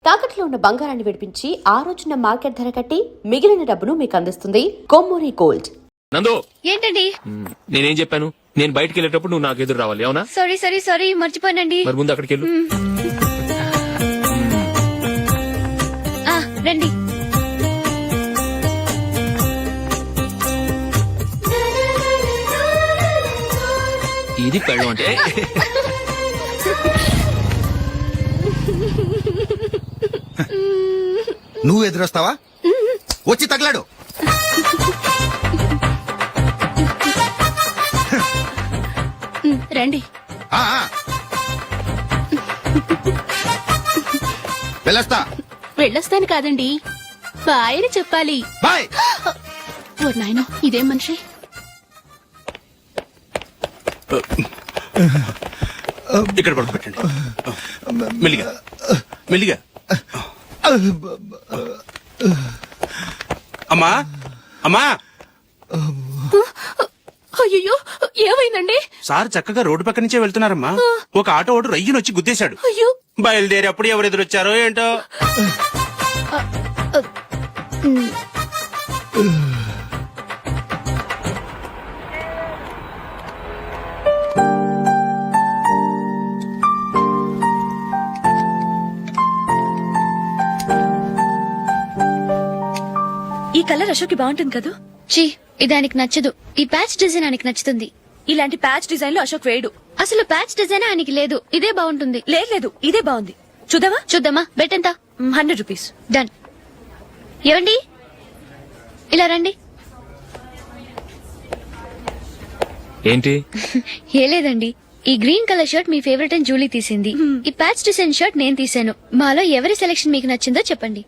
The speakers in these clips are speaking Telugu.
తాకట్లో ఉన్న బంగారాన్ని విడిపించి ఆ రోజున మార్కెట్ ధర కట్టి మిగిలిన డబ్బును మీకు అందిస్తుంది కొమ్మూరి గోల్డ్. నందు, ఏంటండి? నేనేం చెప్పాను? నేను బయటికి వెళ్ళేటప్పుడు నువ్వు నాకు ఎదురు రావాలి, అవునా? సారీ మర్చిపోయానండి. మరి ముందు అక్కడికి వెళ్ళు. రండి. ఇది పెళ్ళం అంటే నువ్వు ఎదురొస్తావా? వచ్చి తగలాడు. రండి. వెళ్ళొస్తాను కాదండి, బాయ్ అని చెప్పాలి. బాయ్. ఓ నాయనో, ఇదేం మనిషి? ఇక్కడ పడుకోబెట్టండి. మెల్లిగా మెల్లిగా. అమ్మా అమ్మా. అయ్యో, ఏమైందండి? సార్ చక్కగా రోడ్డు పక్క నుంచే వెళ్తున్నారమ్మా. ఒక ఆటో ఓడు రయ్యనొచ్చి గుద్దేశాడు. అయ్యో. బయలుదేరి అప్పుడు ఎవరు ఎదురొచ్చారో ఏంటో. ఈ కలర్ అశోక్ బాగుంటుంది కదా? చీ, ఇది ఆయనకి నచ్చదు. ఈ ప్యాచ్ డిజైన్ ఆయనకి నచ్చుతుంది. ఇలాంటి ప్యాచ్ డిజైన్ లో అశోక్ వేయడు. అసలు ప్యాచ్ డిజైన్ ఆయనకి లేదు. ఇదే బాగుంటుంది. లేదు, ఇదే బాగుంది. చూద్దామా? బెట్ ఎంత? 100 రూపీస్. డన్. ఏవండి, ఇలా రండి. ఏంటి? ఏ లేదండి, ఈ గ్రీన్ కలర్ షర్ట్ మీ ఫేవరెట్ అని జూలీ తీసింది. ఈ ప్యాచ్ డిజైన్ షర్ట్ నేను తీసాను. మాలో ఎవరి సెలెక్షన్ మీకు నచ్చిందో చెప్పండి.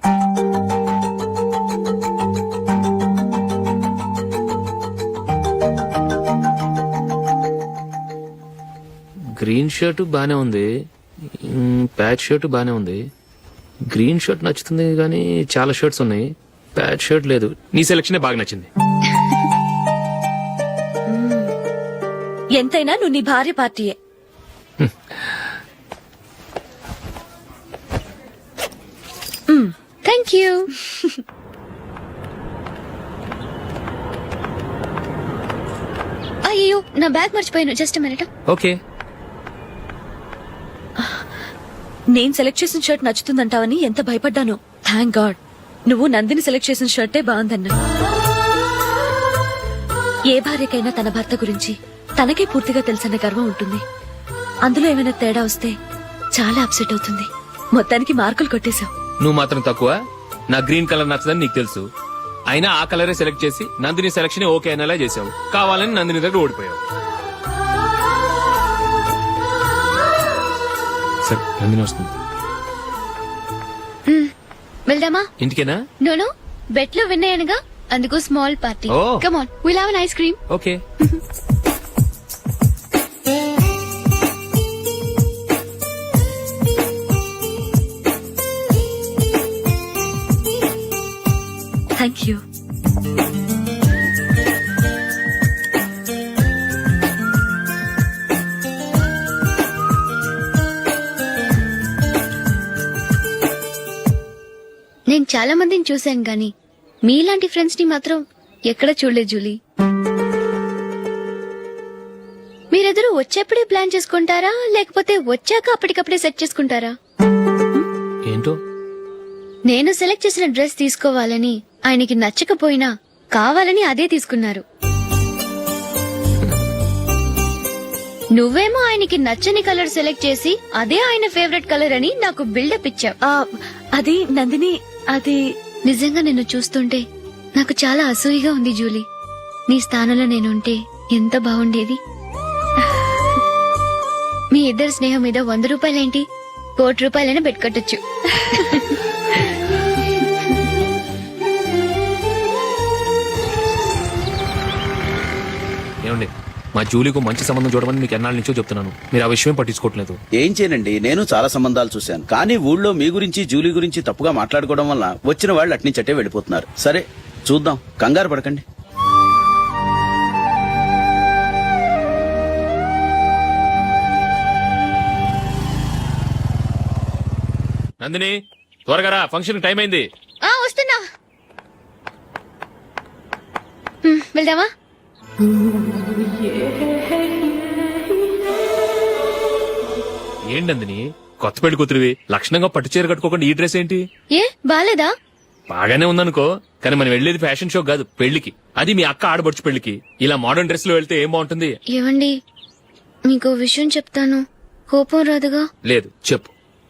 గ్రీన్ షర్ట్ బానే ఉంది, ప్యాచ్ షర్ట్ బానే ఉంది. గ్రీన్ షర్ట్ నచ్చుతుంది కానీ చాలా షర్ట్స్ ఉన్నాయి, ప్యాచ్ షర్ట్ లేదు. నీ సెలెక్షనే బాగా నచ్చింది. ఎంతైనా నువ్వు నీ భార్య పార్టీయే. Thank you. అయ్యో, నా బ్యాగ్ మర్చిపోయాను. Just minute. ఓకే. నేను సెలెక్ట్ చేసిన షర్ట్ నచ్చుతుందంటావని ఎంత భయపడ్డాను. థ్యాంక్ గాడ్ నువ్వు నందిని సెలెక్ట్ చేసిన షర్టే బాగుందన్నా. ఏ భార్యకైనా తన భర్త గురించి తనకే పూర్తిగా తెలుసన్న గర్వం ఉంటుంది. అందులో ఏమైనా తేడా వస్తే చాలా అప్సెట్ అవుతుంది. మొత్తానికి మార్కులు కొట్టేశావు. నువ్వు మాత్రం తక్కువ. నా గ్రీన్ కలర్ నచ్చదని నీకు తెలుసు, అయినా ఆ కలరే సెలెక్ట్ చేసి నందిని సెలెక్షన్ ఓకే అనేలా చేసావు. కావాలని నందిని దగ్గర ఓడిపోయావు. సరే, నందిని వస్తుంది. వెళ్దామా? ఇంటికేనా? నోను, బెట్ లో విన్ అయ్యానుగా, అందుకు small party. Oh. Come on, will have an ice cream. Okay. Thank you. నేను చాలా మందిని చూశాను గాని మీలాంటి ఫ్రెండ్స్ ని మాత్రం ఎక్కడ చూడలేదు జూలీ. మీరెదరూ వచ్చేప్పుడే ప్లాన్ చేసుకుంటారా, లేకపోతే వచ్చాక అప్పటికప్పుడే సెట్ చేసుకుంటారా? ఏంటో? నేను సెలెక్ట్ చేసిన డ్రెస్ తీసుకోవాలని ఆయనకి నచ్చకపోయినా కావాలని అదే తీసుకున్నారు. నువ్వేమో ఆయనకి నచ్చని కలర్ సెలెక్ట్ చేసి అదే ఆయన ఫేవరెట్ కలర్ అని నాకు బిల్డప్ ఇచ్చావు. అది నందిని, అది నిజంగా నిన్ను చూస్తుంటే నాకు చాలా అసూయగా ఉంది జూలీ. నీ స్థానంలో నేనుంటే ఎంత బాగుండేది. మీ ఇద్దరు స్నేహం మీద 100 రూపాయలేంటి, 1 కోటి రూపాయలైనా పెట్టుకట్టొచ్చు. ఏమండి, మా జూలీకు మంచి సంబంధం చూడమని మీకు ఎన్నాళ్ళ నుంచో చెప్తున్నాను, మీరు ఆ విషయం పట్టించుకోవట్లేదు. ఏం చేయనండి, నేను చాలా సంబంధాలు చూశాను. కానీ ఊళ్ళో మీ గురించి జూలీ గురించి తప్పుగా మాట్లాడుకోవడం వల్ల వచ్చిన వాళ్ళు అట్నుంచటే వెళ్ళిపోతున్నారు. సరే చూద్దాం, కంగారు పడకండి. నందిని త్వరగా రా, ఫంక్షన్ టైం అయింది. వస్తున్నా. వెళ్దామా? ఏంటందని కొత్త పెళ్లి కూతురివి లక్షణంగా పట్టు చీర కట్టుకోకుండా ఈ డ్రెస్ ఏంటి? ఏ బాలేదా? బాగానే ఉందనుకో, కానీ మనం వెళ్ళేది ఫ్యాషన్ షో కాదు, పెళ్లికి. అది మీ అక్క ఆడబడుచు పెళ్లికి. ఇలా మోడర్న్ డ్రెస్ లో వెళ్తే ఏం బాగుంటుంది? ఏవండి, మీకు విషయం చెప్తాను, కోపం రాదుగా? లేదు, చెప్పు.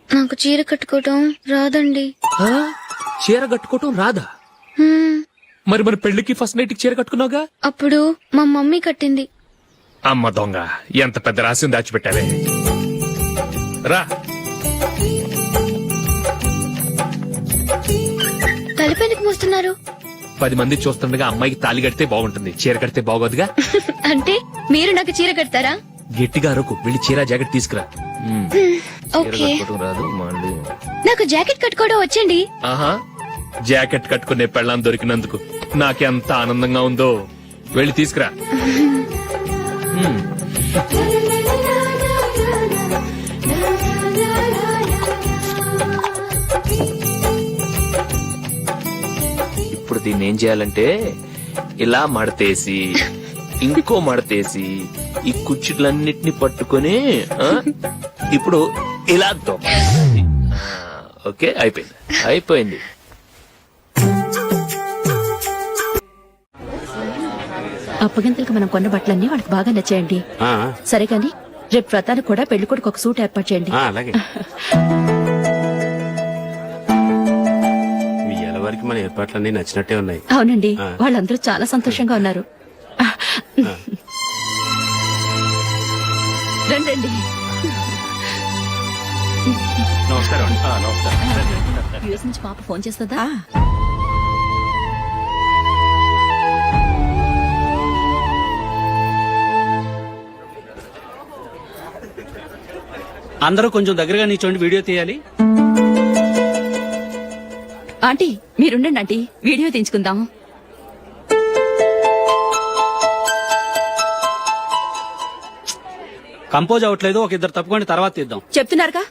నాకు చీర కట్టుకోవటం రాదండి. ఆ? చీర కట్టుకోవటం రాదా? హ్మ్, మరి మన పెళ్లికి ఫస్ట్ నైట్ చీర కట్టుకున్నావుగా? అప్పుడు మా మమ్మీ కట్టింది. అమ్మ దొంగ, ఎంత పెద్ద రహస్యం దాచిపెట్టావే. రా. తలపెందుకు మోస్తున్నారు? 10 మంది చూస్తుండగా అమ్మాయికి తాళి కడితే బాగుంటుంది, చీర కడితే బాగోదుగా. అంటే మీరు నాకు చీర కడతారా? గట్టిగా అరకు, వెళ్ళి చీర జాకెట్ తీసుకురా. చీర ఓకే. కట్టుకోవటం రాదు మళ్ళీ. నాకు జాకెట్ కట్టుకోవడం వచ్చండి. ఆహా, జాకెట్ కట్టుకునే పెళ్ళాం దొరికినందుకు నాకెంత ఆనందంగా ఉందో. వెళ్ళి తీసుకురా. ఇప్పుడు దీన్ని ఏం చేయాలంటే ఇలా మడతేసి ఇంకో మడతేసి ఈ కుర్చీలన్నిటిని పట్టుకొని ఇప్పుడు ఇలా దొక్కాలి. ఓకే, అయిపోయింది అయిపోయింది. అప్పగింతలకు మనం కొన్న బట్టలన్నీ వాళ్ళకి బాగా నచ్చాయండి. సరే కానీ రేపు వ్రతానికి కూడా పెళ్లి కొడుకు ఒక సూట్ ఏర్పాటు చేయండి. అలాగే. మీ ఎలవారికి మన ఏర్పాట్లన్నీ నచ్చినట్టే ఉన్నాయి. అవునండి, వాళ్ళందరూ చాలా సంతోషంగా ఉన్నారు. రండి. నమస్కారం. నమస్కారం. యూఎస్ నుంచి పాప ఫోన్ చేస్తుందా? అందరూ కొంచెం దగ్గరగా నిల్చోండి, వీడియో తీయాలి. ఆంటీ మీరుండండి ఆంటీ, వీడియో తీయించుకుందాం. కంపోజ్ అవ్వట్లేదు, ఒక ఇద్దరు తప్పుకొని తర్వాత తీద్దాం. చెప్తున్నారుగా,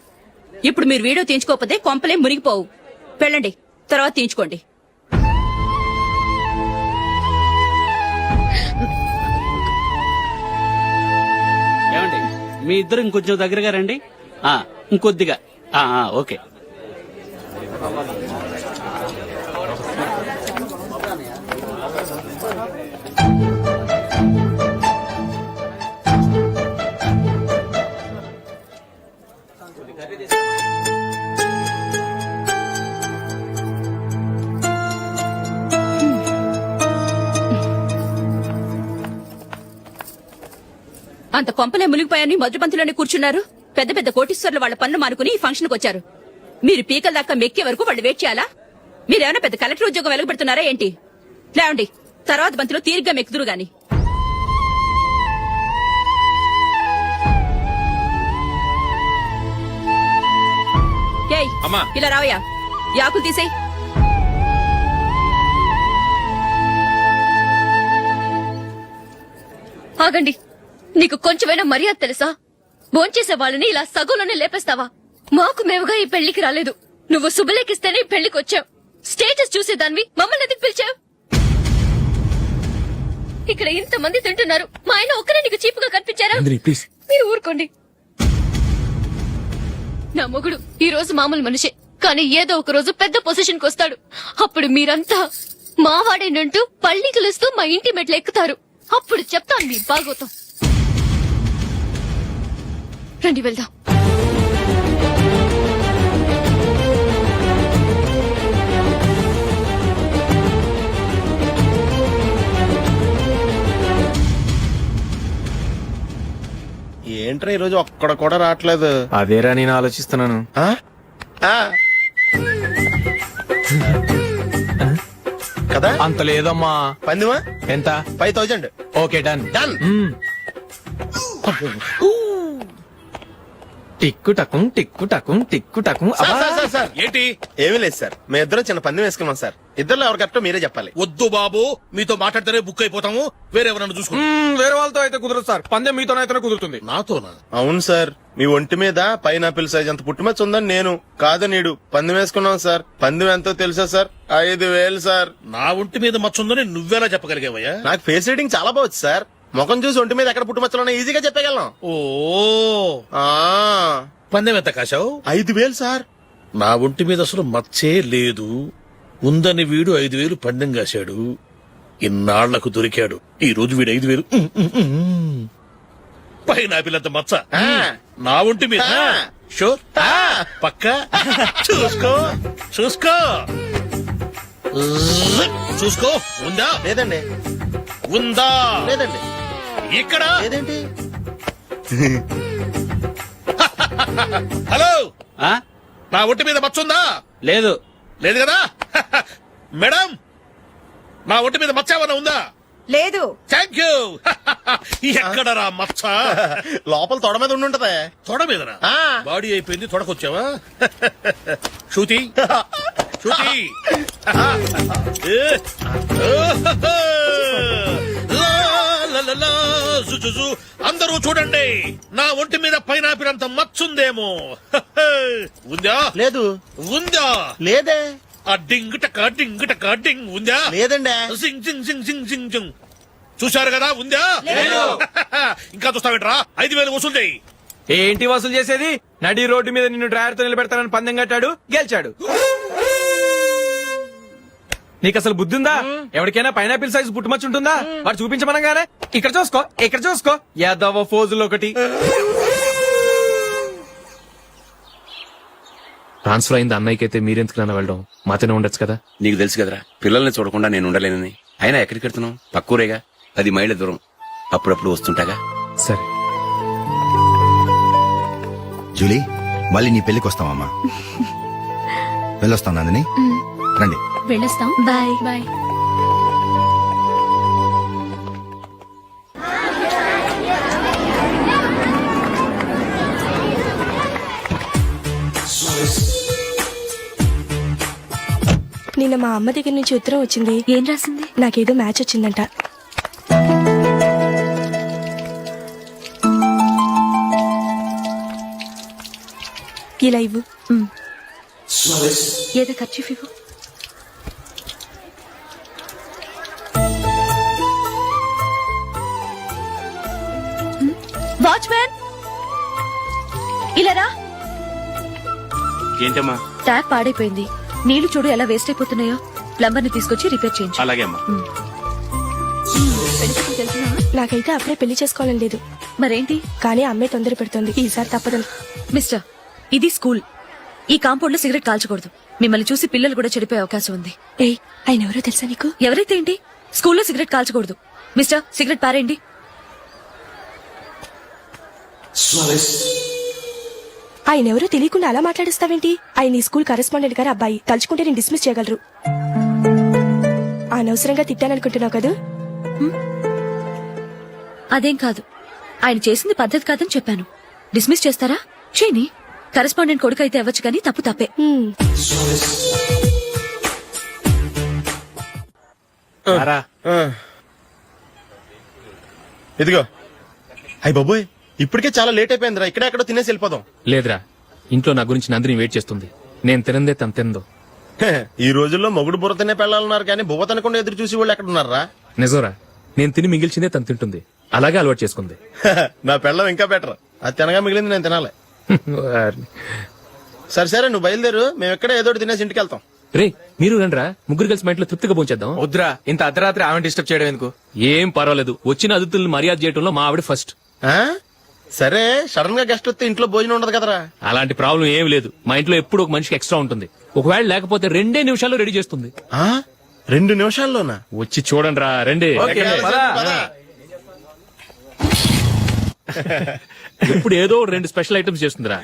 ఇప్పుడు మీరు వీడియో తీయించుకోకపోతే కొంపలే మునిగిపోవు. వెళ్ళండి, తర్వాత తీయించుకోండి. ఏమండి, మీ ఇద్దరు ఇంకొంచెం దగ్గరగా రండి. ఇంకొద్దిగా. ఓకే. అంత కొంపలే మునిగిపోయాని మొదటి పంతిలోనే కూర్చున్నారు. పెద్ద పెద్ద కోటీశ్వర్లు వాళ్ళ పనులు మానుకుని ఈ ఫంక్షన్ కు వచ్చారు. మీరు పీకల దాకా మెక్కే వరకు వాళ్ళు వెయిట్ చేయాలా? మీరేమైనా పెద్ద కలెక్టర్ ఉద్యోగం వెలగబెడుతున్నారా ఏంటి? లేవండి, తర్వాత బంతిలో తీరిగ్గా మెక్కుదురు గాని. ఏయ్, ఇలా రావయ్యా, యాకులు తీసేయ్. ఆగండి, నీకు కొంచెమైనా మర్యాద తెలుసా? భోంచేసే వాళ్ళని ఇలా సగంలోనే లేపేస్తావా? మాకు మేముగా ఈ పెళ్లికి రాలేదు, నువ్వు శుభలేఖిస్తేనే ఈ పెళ్లికి వచ్చావు. స్టేటస్ చూసేదాన్ని మమ్మల్ని ఎందుకు పిలిచావు? ఇక్కడ ఇంతమంది తింటున్నారు, మా ఆయన ఒక్కరే నీకు చీపుగా కనిపించారా? ప్లీజ్ మీరు ఊరుకోండి. నా మొగుడు ఈ రోజు మామూలు మనిషే, కానీ ఏదో ఒక రోజు పెద్ద పొజిషన్ కు వస్తాడు. అప్పుడు మీరంతా మావాడేనంటూ పళ్ళి కలుస్తూ మా ఇంటి మెట్లు ఎక్కుతారు. అప్పుడు చెప్తాను మీ బాగోతం. రండి వెళ్దాం. ఏంట్రా ఈరోజు ఒక్కడ కూడా రావట్లేదు? అదేరా నేను ఆలోచిస్తున్నాను. ఆ? ఆ. కదా అంత లేదమ్మా. పందిమా ఎంత? 5000. Okay, done. డన్. టిక్కు టకం టిక్కు టకం టిక్కు టకం సార్ ఏంటి ఏమీ లేదు సార్ మేము ఇద్దరు చిన్న పందెం వేసుకున్నాం సార్ ఇద్దరు ఎవరు కరెక్టో మీరే చెప్పాలి. వద్దు బాబు, మీతో మాట్లాడితేనే బుక్ అయిపోతాము. వేరెవరన్నా చూసుకుంటాం. వేరే వాళ్ళతో అయితే కుదరదు సార్, పందెం మీతోనైతేనే కుదురుతుంది. నాతోనా? అవును సార్, మీ ఒంటి మీద పైనాపిల్ సైజ్ అంత పుట్టుమచ్చ ఉందని నేను కాదు నీడు పందెం వేసుకున్నాం సార్. పందెం ఎంతో తెలుసా సార్? 5,000 సార్. నా ఒంటి మీద మచ్చ ఉందని నువ్వెలా చెప్పగలిగావయ్యా? నాకు ఫేస్ రీడింగ్ చాలా బాగుంది సార్. ముఖం చూసి ఒంటి మీద ఎక్కడ పుట్టుమచ్చలో ఈజీగా చెప్పగలం. ఓ పందెం ఎంత కాశావు? 5,000 సార్. నా ఒంటి మీద అసలు మచ్చే లేదు. ఉందని వీడు 5,000 పందెం కాశాడు. ఇన్నాళ్లకు దొరికాడు. ఈ రోజు వీడు 5,000 పైనాపిల్ అంత మచ్చ నా ఒంటి మీద. షూర్ పక్క చూసుకో చూసుకో చూసుకో. ఉందా? లేదండి. ఉందా? లేదండి. ఇక్కడ లేదేంటి? హలో, నా ఒంటి మీద మచ్చ ఉందా? లేదు. లేదు కదా? మేడం, నా ఒంటి మీద మచ్చ ఏమన్నా ఉందా? లేదు. Thank you. ఎక్కడరా మచ్చ? లోపల తొడ మీద ఉండుంటదే. తొడ మీదనా? ఆ. బాడీ అయిపోయింది, తొడకొచ్చావా? శృతి శృతి. అందరూ చూడండి, నా ఒంటి మీద పైనాపిల్ అంత మచ్చుందేమో. ఉందా? లేదు. ఉందా? లేదే. ఆ డింగ్ టక డింగ్ టక డింగ్ ఉందా? లేదండి. సింగ్ సింగ్ సింగ్ సింగ్ సింగ్ సింగ్. చూశారు కదా? ఉందా? ఇంకా చూస్తావేట్రా? 5,000 వసూలు చేయి. ఏంటి వసూలు చేసేది? నడి రోడ్డు మీద నిన్ను డ్రైవర్ తో నిలబెడతానని పందెం కట్టాడు, గెలిచాడు. నీకు అసలు బుద్ధి ఉందా? ఎవరికైనా పైనాపిల్ సైజ్ పుట్టుమచ్చు ఉంటుందా? వాడు చూపించమనగానే ఇక్కడ చూసుకో, ఇక్కడ చూసుకో, యాదవ ఫోజులు ఒకటి. ట్రాన్స్ఫర్ అయింది అన్నయ్యకి అయితే మీరెందుకు నన్ను వెళ్ళడం? మాతోనే ఉండొచ్చు కదా. నీకు తెలుసు కదరా, పిల్లల్ని చూడకుండా నేను ఉండలేనని. అయినా ఎక్కడికి వెళ్తున్నావు? పక్కూరేగా, 10 మైళ్ళ దూరం. అప్పుడప్పుడు వస్తుంటాగా. సరే. జూలీ, మళ్ళీ నీ పెళ్లికి వస్తామమ్మా. వెళ్ళొస్తాం నందిని. రండి. వెళ్ళొస్తాం. Bye bye. నిన్న మా అమ్మ దగ్గర నుంచి ఉత్తరం వచ్చింది. ఏం రాసింది? నాకేదో మ్యాచ్ వచ్చిందంట. ఇలా ఇవ్వు. ఏదో ఖర్చు ఇవ్వు. వాచ్మ్యాన్, ఇలా రా. ఏంటమ్మా? ట్యాప్ పాడైపోయింది. నీళ్లు చూడు ఎలా వేస్ట్ అయిపోతున్నాయో. ప్లంబర్ ని తీసుకొచ్చి రిపేర్ చేయించు. అలాగే అమ్మా. నాకైతే అప్పుడే పెళ్లి చేసుకోవాలని లేదు. మరేంటి? కానీ అమ్మే తొందర పెడుతోంది. ఈసారి తప్పదు. మిస్టర్, ఇది స్కూల్. ఈ కాంపౌండ్ లో సిగరెట్ కాల్చకూడదు. మిమ్మల్ని చూసి పిల్లలు కూడా చెడిపోయే అవకాశం ఉంది. ఏయ్, ఆయన ఎవరో తెలుసా నీకు? ఎవరైతే ఏంటి? స్కూల్లో సిగరెట్ కాల్చకూడదు. మిస్టర్, సిగరెట్ పారేయండి. ఆయన ఎవరో తెలియకుండా అలా మాట్లాడిస్తావేంటి? ఆయన ఈ స్కూల్ కరెస్పాండెంట్ గారి అబ్బాయి. తలుచుకుంటే నేను డిస్మిస్ చేయగలరు. అనవసరంగా తిట్టాననుకుంటున్నావు కదా? అదేం కాదు. ఆయన చేసింది పద్ధతి కాదని చెప్పాను. డిస్మిస్ చేస్తారా? చేయని. కరెస్పాండెంట్ కొడుకు అయితే అవ్వచ్చు కానీ తప్పు తప్పే. ఇదిగో. అయ్య బాబోయ్, ఇప్పటికే చాలా లేట్ అయిపోయిందిరా. ఇక్కడే ఎక్కడో తినేసి వెళ్ళిపోదాం. లేదురా, ఇంట్లో నా గురించి నందిని వెయిట్ చేస్తుంది. నేను తినందే తను తిందో. ఈ రోజుల్లో మొగుడు బుర్ర తినే పెళ్ళాలన్నారు కానీ బువ్వ తినకుండా ఎదురు చూసి వాళ్ళు ఎక్కడ ఉన్నారా? నిజంరా, నేను తిని మిగిల్చిందే తను తింటుంది. అలాగే అలవాటు చేసుకుంది. నా పెళ్ళం ఇంకా బెటర్. అది తినగా మిగిలింది నేను తినాలి. సరే సరే, నువ్వు బయలుదేరు. మేము ఎక్కడ ఏదో ఒకటి తినేసి ఇంటికి వెళ్తాం. రే, మీరు రండిరా, ముగ్గురు కలిసి మా ఇంట్లో తృప్తిగా పోంచేద్దాం. వద్దురా, ఇంత అర్ధరాత్రి ఆమె డిస్టర్బ్ చేయడం ఎందుకు? ఏం పర్వాలేదు, వచ్చిన అతిథులను మర్యాద చేయడంలో మా ఆవిడ ఫస్ట్. ఆ? సరే, సడన్ గా గెస్ట్ వస్తే ఇంట్లో భోజనం ఉండదు కదరా. అలాంటి ప్రాబ్లం ఏం లేదు. మా ఇంట్లో ఎప్పుడు ఒక మనిషికి ఎక్స్ట్రా ఉంటుంది. ఒకవేళ లేకపోతే 2 నిమిషాల్లో రెడీ చేస్తుంది. 2 నిమిషాల్లోనా? వచ్చి చూడండి రా, రండి. ఎప్పుడు ఏదో 2 స్పెషల్ ఐటమ్స్ చేస్తుందిరా.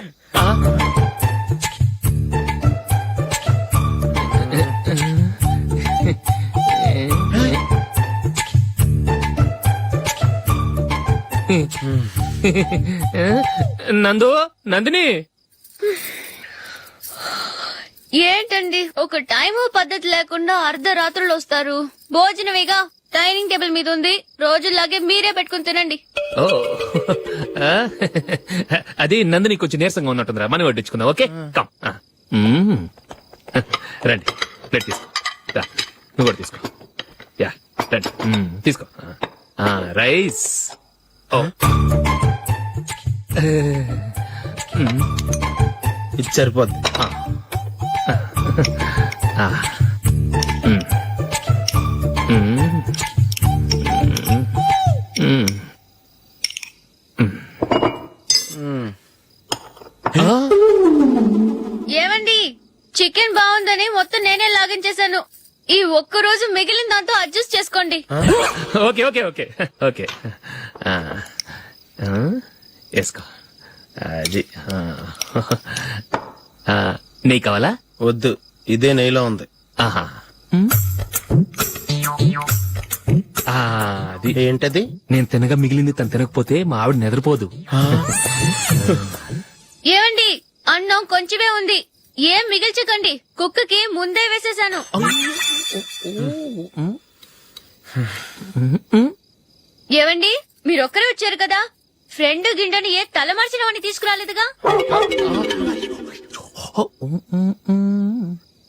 నందు నందిని ఏంటండి ఒక టైము పద్ధతి లేకుండా అర్ధరాత్రులు వస్తారు. భోజనమేగా డైనింగ్ టేబుల్ మీద ఉంది. రోజులాగే మీరే పెట్టుకుని తినండి. ఓ ఆ? అది నందిని కొంచెం నీరసంగా ఉన్నట్టుందిరా, మనం వడ్డించుకుందాం. Okay come. రండి ప్లేట్ తీసుకో. రా, నువ్వు కూడా తీసుకో. యా రండి. తీసుకో. రైస్. ఓ ఇది సరిపోద్ది. ఏమండి చికెన్ బాగుందని మొత్తం నేనే లాగించేశాను. ఈ ఒక్క రోజు మిగిలిన దాంతో అడ్జస్ట్ చేసుకోండి. ఓకే ఓకే ఓకే ఓకే వేసుకో. అది నెయ్యి కావాలా? వద్దు, ఇదే నెయ్యిలో ఉంది. ఆహా. అది ఏంటది? నేను తినగా మిగిలింది తను తినకపోతే మా ఆవిడ నిద్రపోదు. ఏమండి అన్నం కొంచెమే ఉంది, ఏం మిగిల్చకండి. కుక్కకి ముందే వేసేశాను. ఏవండి మీరొక్కరే వచ్చారు కదా, ఫ్రెండ్ గిండెని ఏ తలమార్చిన వాడిని తీసుకురాలేదుగా.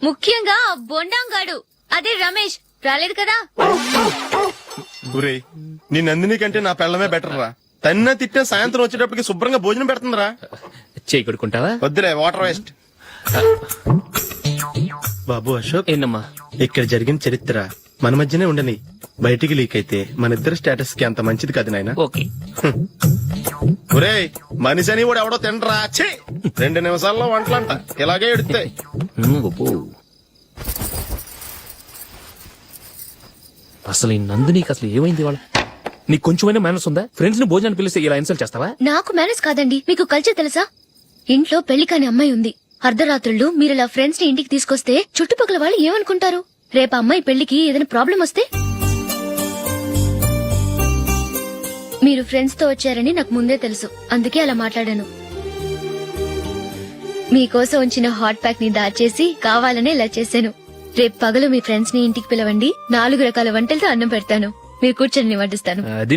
ముఖ్యంగా ఆ బొండాంగాడు అదే రమేష్ రాలేదు కదా. ఒరే నీ నందిని కంటే నా పెళ్ళమే బెటర్ రా. తన్న తిట్టిన సాయంత్రం వచ్చేటప్పటికి శుభ్రంగా భోజనం పెడుతుందిరా. చేయి కొడుకుంటావా? వద్దులే, వాటర్ వేస్ట్. బాబు అశోక్, ఏంటమ్మా? ఇక్కడ జరిగిన చరిత్ర మన మధ్యనే ఉండని. బయటికి లీక్ అయితే మన ఇద్దరు స్టేటస్ కి అంత మంచిది కాదు నాయన. ఓకే. ఒరే మనిషి అని కూడా ఎవడో తినరా. ఛీ! 2 నిమిషాల్లో వంటలంట ఇలాగే ఎడుతాయి. అసలు ఈ నందినికి అసలు ఏమైంది వాళ్ళ? నీకు కొంచెమైనా మేనస్ ఉందా? ఫ్రెండ్స్ ని భోజనాన్ని పిలిస్తే ఇలా ఇన్సల్ట్ చేస్తావా? నాకు మేనేజ్ కాదండి, మీకు కల్చర్ తెలుసా? ఇంట్లో పెళ్లి కాని అమ్మాయి ఉంది. అర్ధరాత్రుళ్ళు మీరు ఇలా ఫ్రెండ్స్ ని ఇంటికి తీసుకొస్తే చుట్టుపక్కల వాళ్ళు ఏమనుకుంటారు? రేపు అమ్మాయి పెళ్లికి ఏదైనా ప్రాబ్లం వస్తే? మీరు ఫ్రెండ్స్ తో వచ్చారని నాకు ముందే తెలుసు, అందుకే అలా మాట్లాడాను. మీకోసం ఉంచిన హాట్ ప్యాక్ ని దాచేసి కావాలనే ఇలా చేశాను. రేపు పగలు మీ ఫ్రెండ్స్ ని ఇంటికి పిలవండి, 4 రకాల వంటలతో అన్నం పెడతాను. మీరు కూర్చొని వడ్డిస్తాను. అది